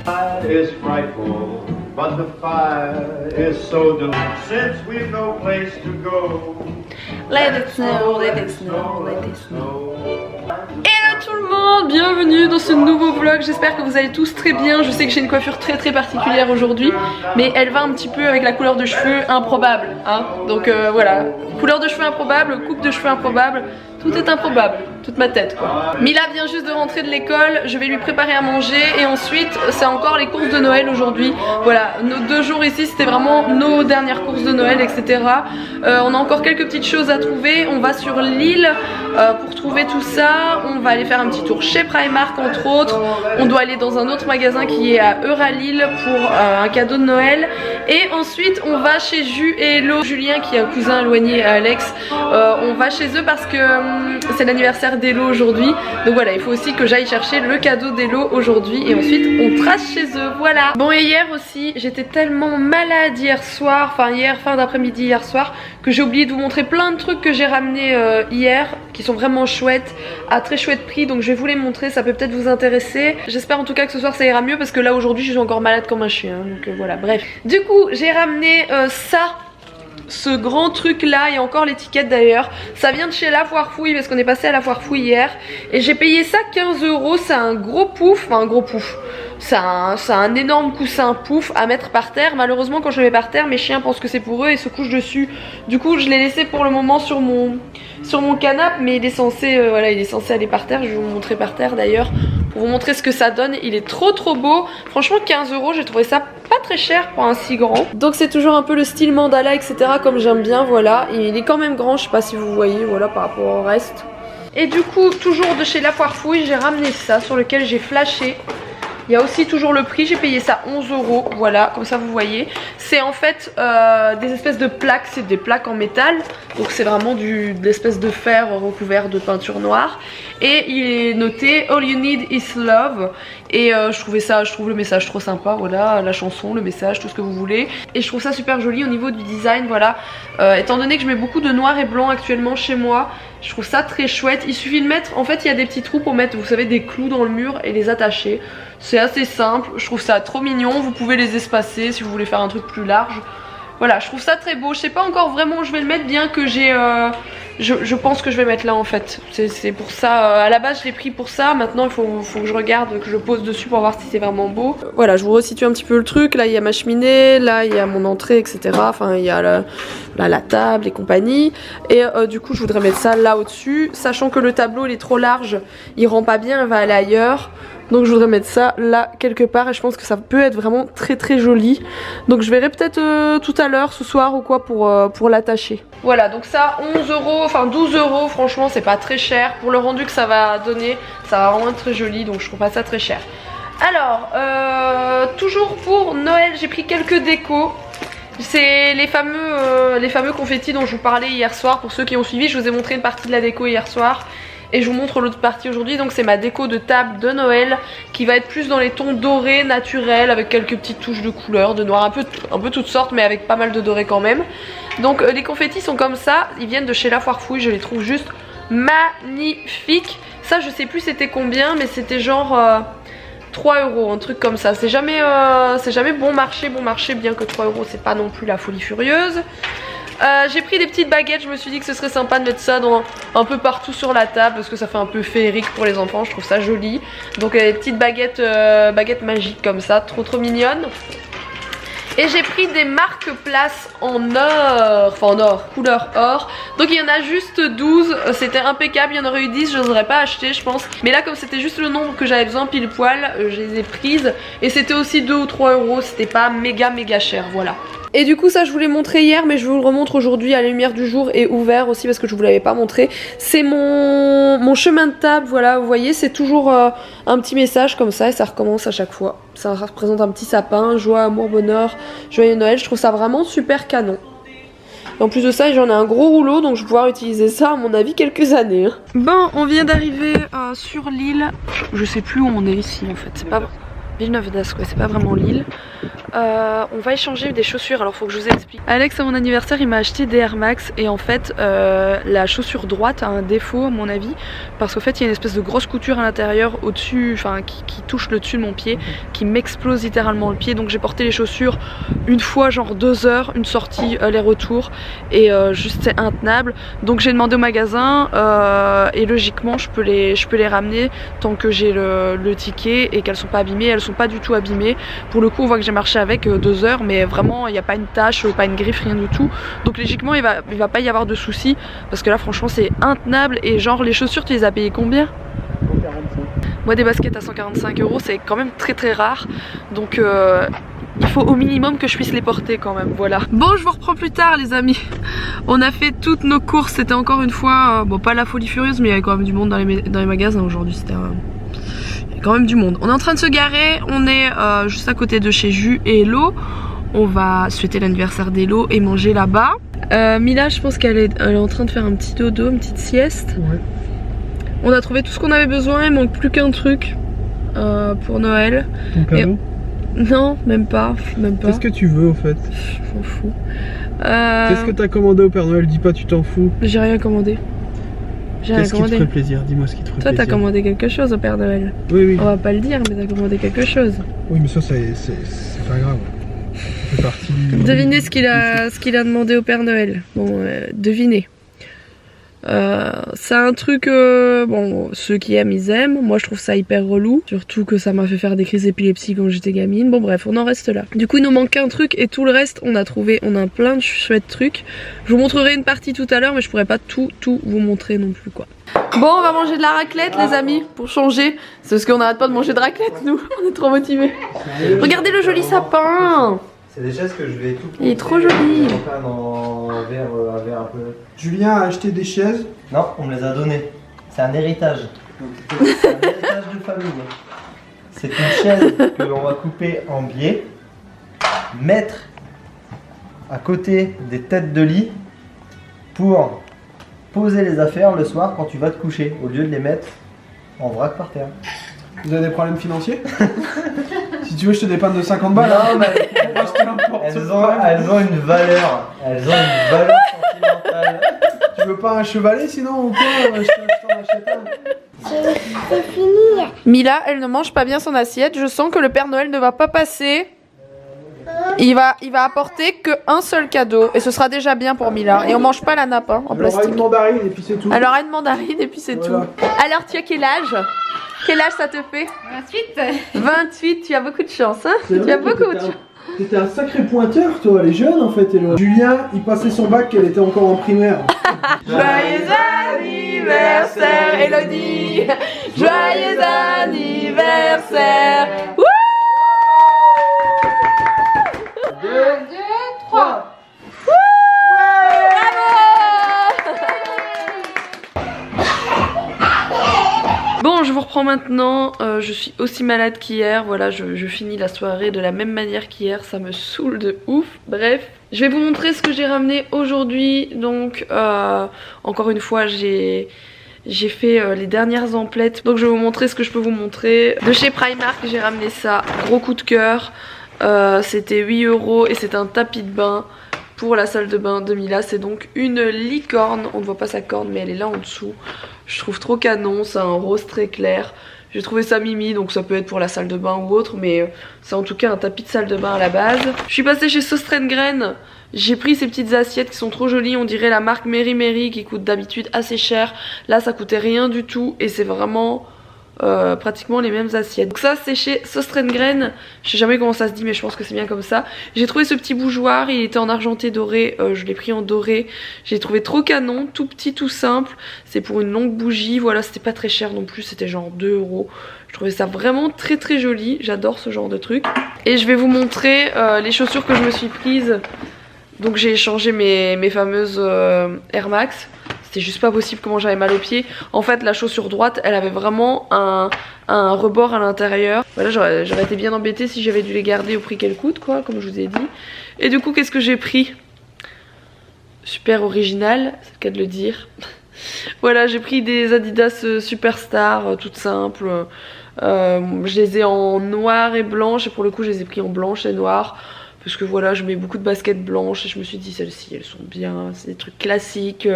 Is frightful, but the fire is so delicious. Since we've no place to go, let it snow, let it snow, let it snow. Hello tout le monde, bienvenue dans ce nouveau vlog, j'espère que vous allez tous très bien. Je sais que j'ai une coiffure très particulière aujourd'hui, mais elle va un petit peu avec la couleur de cheveux improbable, hein. Donc voilà, couleur de cheveux improbable, coupe de cheveux improbable, tout est improbable, toute ma tête quoi. Mila vient juste de rentrer de l'école, je vais lui préparer à manger et ensuite c'est encore les courses de Noël aujourd'hui. Voilà, nos 2 jours ici c'était vraiment nos dernières courses de Noël, etc. On a encore quelques petites choses à trouver, on va sur Lille pour trouver tout ça. On va aller faire un petit tour chez Primark entre autres. On doit aller dans un autre magasin qui est à Euralille pour un cadeau de Noël. Et ensuite on va chez Jus et Hello, Julien qui est un cousin éloigné à Alex. On va chez eux parce que c'est l'anniversaire d'Hello aujourd'hui. Donc voilà, il faut aussi que j'aille chercher le cadeau d'Hello aujourd'hui. Et ensuite on trace chez eux, voilà. Bon et hier aussi, j'étais tellement malade hier soir, enfin hier, fin d'après-midi hier soir, que j'ai oublié de vous montrer plein de trucs que j'ai ramenés hier, qui sont vraiment chouettes, à très chouette prix. Donc je vais vous les montrer, ça peut peut-être vous intéresser. J'espère en tout cas que ce soir ça ira mieux, parce que là aujourd'hui je suis encore malade comme un chien. Donc voilà, bref. Du coup j'ai ramené ça, ce grand truc là, il y a encore l'étiquette d'ailleurs. Ça vient de chez La Foire Fouille parce qu'on est passé à La Foire Fouille hier. Et j'ai payé ça 15 €, c'est un gros pouf, enfin un gros pouf. C'est un énorme coussin pouf à mettre par terre. Malheureusement quand je le mets par terre, mes chiens pensent que c'est pour eux et se couchent dessus. Du coup je l'ai laissé pour le moment sur mon canapé, mais il est censé, voilà, il est censé aller par terre. Je vais vous montrer par terre d'ailleurs pour vous montrer ce que ça donne. Il est trop beau. Franchement 15 €, j'ai trouvé ça pas très cher pour un si grand. Donc c'est toujours un peu le style mandala, etc. comme j'aime bien, voilà. Et il est quand même grand, je sais pas si vous voyez, voilà, par rapport au reste. Et du coup toujours de chez La Foire Fouille, j'ai ramené ça sur lequel j'ai flashé. Il y a aussi toujours le prix, j'ai payé ça 11 €, voilà, comme ça vous voyez. C'est en fait des espèces de plaques, c'est des plaques en métal. Donc c'est vraiment de l'espèce de fer recouvert de peinture noire. Et il est noté All you need is love. Et je trouve le message trop sympa, voilà, la chanson, le message, tout ce que vous voulez. Et je trouve ça super joli au niveau du design, voilà. Étant donné que je mets beaucoup de noir et blanc actuellement chez moi, je trouve ça très chouette. Il suffit de mettre, en fait il y a des petits trous pour mettre, vous savez, des clous dans le mur et les attacher. C'est assez simple, je trouve ça trop mignon. Vous pouvez les espacer si vous voulez faire un truc plus large. Voilà, je trouve ça très beau. Je sais pas encore vraiment où je vais le mettre, bien que j'ai... je pense que je vais mettre là en fait. C'est pour ça, à la base je l'ai pris pour ça. Maintenant il faut que je regarde, que je pose dessus pour voir si c'est vraiment beau. Voilà, je vous resitue un petit peu le truc. Là il y a ma cheminée, là il y a mon entrée, etc. Enfin il y a la table et compagnie. Et du coup je voudrais mettre ça là au-dessus. Sachant que le tableau il est trop large, il rend pas bien, il va aller ailleurs. Donc je voudrais mettre ça là quelque part, et je pense que ça peut être vraiment très joli. Donc je verrai peut-être tout à l'heure, ce soir ou quoi, pour l'attacher. Voilà, donc ça 11 €, enfin 12 €, franchement c'est pas très cher. Pour le rendu que ça va donner, ça va vraiment être très joli, donc je trouve pas ça très cher. Alors, toujours pour Noël, j'ai pris quelques décos. C'est les fameux confettis dont je vous parlais hier soir. Pour ceux qui ont suivi, je vous ai montré une partie de la déco hier soir. Et je vous montre l'autre partie aujourd'hui. Donc c'est ma déco de table de Noël, qui va être plus dans les tons dorés naturels, avec quelques petites touches de couleur, de noir, un peu toutes sortes, mais avec pas mal de doré quand même. Donc les confettis sont comme ça, ils viennent de chez La Foire Fouille, je les trouve juste magnifiques. Ça je sais plus c'était combien, mais c'était genre 3 €, un truc comme ça. C'est jamais bon marché, bien que 3 € c'est pas non plus la folie furieuse. J'ai pris des petites baguettes, je me suis dit que ce serait sympa de mettre ça un peu partout sur la table, parce que ça fait un peu féerique pour les enfants, je trouve ça joli. Donc des petites baguettes magiques comme ça, trop mignonnes. Et j'ai pris des marque-places en or, enfin en or, couleur or. Donc il y en a juste 12, c'était impeccable, il y en aurait eu 10, je n'aurais pas acheté je pense. Mais là comme c'était juste le nombre que j'avais besoin pile poil, je les ai prises. Et c'était aussi 2 ou 3 €, c'était pas méga cher, voilà. Et du coup ça je vous l'ai montré hier, mais je vous le remontre aujourd'hui à la lumière du jour et ouvert aussi parce que je vous l'avais pas montré. C'est mon chemin de table, voilà, vous voyez, c'est toujours un petit message comme ça et ça recommence à chaque fois. Ça représente un petit sapin, joie, amour, bonheur, joyeux Noël, je trouve ça vraiment super canon. Et en plus de ça j'en ai un gros rouleau, donc je vais pouvoir utiliser ça à mon avis quelques années. Bon, on vient d'arriver sur l'île, je sais plus où on est ici en fait, c'est pas... Villeneuve d'Ascq, ouais, c'est pas vraiment l'île. on va échanger des chaussures. Alors faut que je vous explique. Alex à mon anniversaire il m'a acheté des Air Max et en fait la chaussure droite a un défaut à mon avis parce qu'en fait il y a une espèce de grosse couture à l'intérieur au-dessus, enfin qui touche le dessus de mon pied, qui m'explose littéralement le pied. Donc j'ai porté les chaussures une fois genre 2 heures, une sortie aller-retour et juste c'est intenable. Donc j'ai demandé au magasin et logiquement je peux les ramener tant que j'ai le ticket et qu'elles sont pas abîmées. Elles sont pas du tout abîmées. Pour le coup on voit que j'ai marché avec 2 heures mais vraiment il n'y a pas une tache, pas une griffe, rien du tout. Donc logiquement il va pas y avoir de soucis parce que là franchement c'est intenable. Et genre les chaussures tu les as payées combien? 145. Moi des baskets à 145 € c'est quand même très rare. Donc il faut au minimum que je puisse les porter quand même, voilà. Bon je vous reprends plus tard les amis. On a fait toutes nos courses, c'était encore une fois, bon pas la folie furieuse mais il y avait quand même du monde dans les magasins aujourd'hui, c'était il y a quand même du monde. On est en train de se garer, on est juste à côté de chez Jus et Hello. On va souhaiter l'anniversaire d'Hello et manger là-bas. Mila je pense qu'elle est en train de faire un petit dodo, une petite sieste. Ouais. On a trouvé tout ce qu'on avait besoin, il manque plus qu'un truc pour Noël. Ton cadeau? Non, même pas. Qu'est-ce que tu veux au fait? Je m'en fous. Qu'est-ce que t'as commandé au Père Noël? Dis pas tu t'en fous. J'ai rien commandé. Qu'est-ce qui te ferait plaisir? Dis-moi ce qui te ferait plaisir. Toi t'as commandé quelque chose au Père Noël? Oui. On va pas le dire mais t'as commandé quelque chose. Oui mais ça c'est pas grave. Ça fait partie du... Devinez ce qu'il a demandé au Père Noël. Bon, devinez. C'est un truc, bon, ceux qui aiment ils aiment, moi je trouve ça hyper relou, surtout que ça m'a fait faire des crises d'épilepsie quand j'étais gamine. Bon bref, on en reste là. Du coup il nous manque un truc et tout le reste on a plein de chouettes trucs. Je vous montrerai une partie tout à l'heure mais je pourrais pas tout vous montrer non plus quoi. Bon on va manger de la raclette les amis, pour changer. C'est parce qu'on n'arrête pas de manger de raclette nous, on est trop motivés. Regardez le joli sapin. C'est des chaises que je vais tout. Il est trop joli. Dans un verre un peu. Julien a acheté des chaises. Non, on me les a données. C'est un héritage. C'est un héritage de famille. C'est une chaise que l'on va couper en biais, mettre à côté des têtes de lit pour poser les affaires le soir quand tu vas te coucher, au lieu de les mettre en vrac par terre. Vous avez des problèmes financiers? Si tu veux je te dépanne de 50 balles. Non, mais elles elles ont une valeur. Elles ont une valeur sentimentale. Tu veux pas un chevalet sinon ou quoi? Je t'en achète un. C'est fini. Mila, elle ne mange pas bien son assiette. Je sens que le Père Noël ne va pas passer. Il va apporter qu'un seul cadeau. Et ce sera déjà bien pour Mila. Et on mange pas la nappe hein, en Elle aura plastique. une mandarine et puis c'est tout. Elle aura une mandarine et puis c'est Voilà. tout. Alors tu as quel âge? Quel âge ça te fait? 28. 28, tu as beaucoup de chance hein. C'est Tu vrai as que beaucoup de chance. T'étais un sacré pointeur toi, elle est jeune en fait. Julien, il passait son bac, elle était encore en primaire. Joyeux anniversaire Elodie. Joyeux anniversaire. Wouh! 1, 2, 3. Bon, je vous reprends maintenant, je suis aussi malade qu'hier, voilà, je finis la soirée de la même manière qu'hier, ça me saoule de ouf. Bref, je vais vous montrer ce que j'ai ramené aujourd'hui, donc encore une fois j'ai fait les dernières emplettes, donc je vais vous montrer ce que je peux vous montrer. De chez Primark, j'ai ramené ça, gros coup de cœur, c'était 8 € et c'est un tapis de bain pour la salle de bain de Mila. C'est donc une licorne, on ne voit pas sa corne mais elle est là en dessous. Je trouve trop canon, c'est un rose très clair. J'ai trouvé ça mimi, donc ça peut être pour la salle de bain ou autre, mais c'est en tout cas un tapis de salle de bain à la base. Je suis passée chez Söstrengren, j'ai pris ces petites assiettes qui sont trop jolies, on dirait la marque Mary Mary qui coûte d'habitude assez cher. Là ça coûtait rien du tout et c'est vraiment pratiquement les mêmes assiettes. Donc ça c'est chez Söstrengren, je sais jamais comment ça se dit mais je pense que c'est bien comme ça. J'ai trouvé ce petit bougeoir, il était en argenté doré, je l'ai pris en doré. J'ai trouvé trop canon, tout petit, tout simple. C'est pour une longue bougie, voilà, c'était pas très cher non plus, c'était genre 2 €. Je trouvais ça vraiment très joli, j'adore ce genre de truc. Et je vais vous montrer les chaussures que je me suis prises. Donc j'ai échangé mes fameuses Air Max. C'était juste pas possible comment j'avais mal aux pieds. En fait la chaussure droite elle avait vraiment un rebord à l'intérieur. Voilà, j'aurais été bien embêtée si j'avais dû les garder au prix qu'elles coûtent quoi, comme je vous ai dit. Et du coup qu'est-ce que j'ai pris? Super original, c'est le cas de le dire. Voilà, j'ai pris des Adidas Superstar toutes simples. Je les ai en noir et blanche et pour le coup je les ai pris en blanche et noir. Parce que voilà, je mets beaucoup de baskets blanches et je me suis dit celles-ci elles sont bien, c'est des trucs classiques,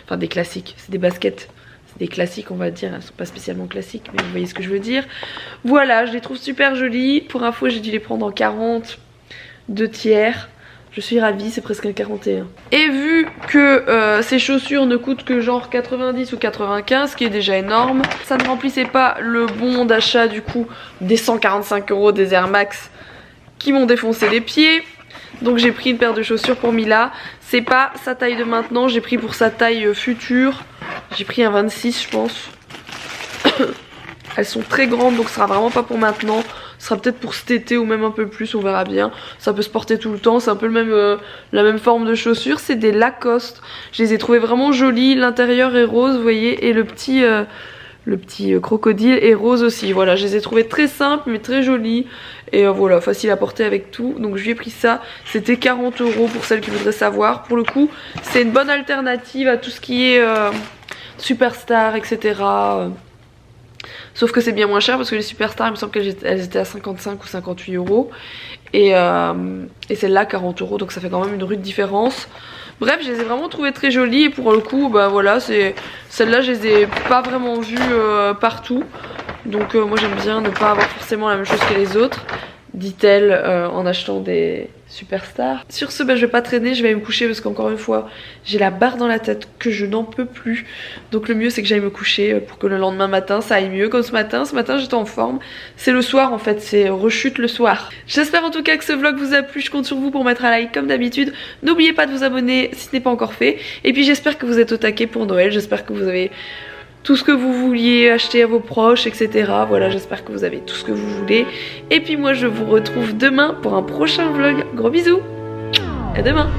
enfin des classiques, c'est des baskets, c'est des classiques on va dire, elles sont pas spécialement classiques mais vous voyez ce que je veux dire. Voilà, je les trouve super jolies, pour info j'ai dû les prendre en 40 2 tiers, je suis ravie, c'est presque un 41. Et vu que ces chaussures ne coûtent que genre 90 ou 95, ce qui est déjà énorme, ça ne remplissait pas le bon d'achat du coup des 145 € des Air Max qui m'ont défoncé les pieds. Donc j'ai pris une paire de chaussures pour Mila. C'est pas sa taille de maintenant, j'ai pris pour sa taille future. J'ai pris un 26 je pense. Elles sont très grandes donc ce sera vraiment pas pour maintenant. Ce sera peut-être pour cet été ou même un peu plus, on verra bien. Ça peut se porter tout le temps, c'est un peu le même, la même forme de chaussures. C'est des Lacoste. Je les ai trouvées vraiment jolies. L'intérieur est rose, vous voyez, et le petit crocodile est rose aussi. Voilà, je les ai trouvées très simples mais très jolies. Et voilà, facile à porter avec tout. Donc je lui ai pris ça. C'était 40 € pour celles qui voudraient savoir. Pour le coup, c'est une bonne alternative à tout ce qui est Superstar, etc. Sauf que c'est bien moins cher parce que les Superstars, il me semble qu'elles étaient à 55 ou 58 €. Et celle-là, 40 €. Donc ça fait quand même une rude différence. Bref, je les ai vraiment trouvées très jolies. Et pour le coup, bah voilà, celles-là, je les ai pas vraiment vues partout. Donc moi j'aime bien ne pas avoir forcément la même chose que les autres, dit-elle en achetant des Superstars. Sur ce, bah, je vais pas traîner, je vais aller me coucher parce qu'encore une fois, j'ai la barre dans la tête que je n'en peux plus. Donc le mieux c'est que j'aille me coucher pour que le lendemain matin ça aille mieux. Comme ce matin j'étais en forme. C'est le soir en fait, c'est rechute le soir. J'espère en tout cas que ce vlog vous a plu, je compte sur vous pour mettre un like comme d'habitude. N'oubliez pas de vous abonner si ce n'est pas encore fait. Et puis j'espère que vous êtes au taquet pour Noël, j'espère que vous avez tout ce que vous vouliez acheter à vos proches, etc. Voilà, j'espère que vous avez tout ce que vous voulez. Et puis moi je vous retrouve demain pour un prochain vlog. Gros bisous, à demain.